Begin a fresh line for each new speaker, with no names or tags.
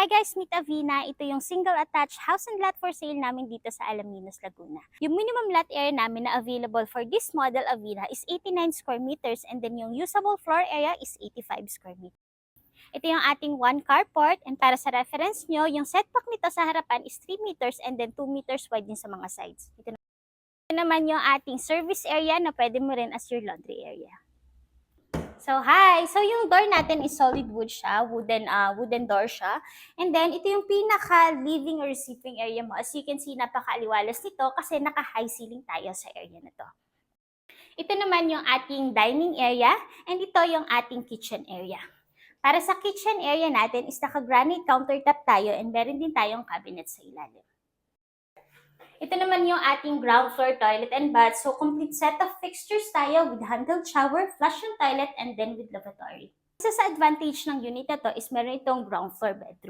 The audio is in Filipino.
Hi guys, meet Avina. Ito yung single attached house and lot for sale namin dito sa Alaminos, Laguna. Yung minimum lot area namin na available for this model Avina is 89 square meters and then yung usable floor area is 85 square meters. Ito yung ating one carport and para sa reference nyo, yung setback nito sa harapan is 3 meters and then 2 meters wide din sa mga sides. Ito naman yung ating service area na pwede mo rin as your laundry area. So, hi! So, yung door natin is solid wood siya, wooden door siya. And then, ito yung pinaka-living or receiving area mo. As you can see, napaka-aliwalas nito kasi naka-high ceiling tayo sa area na to. Ito naman yung ating dining area and ito yung ating kitchen area. Para sa kitchen area natin is naka-granite countertop tayo and meron din tayong cabinet sa ilalim. Ito naman yung ating ground floor toilet and bath. So, complete set of fixtures tayo with handled shower, flush and toilet, and then with lavatory. Isa sa advantage ng unit na to is meron itong ground floor bedroom.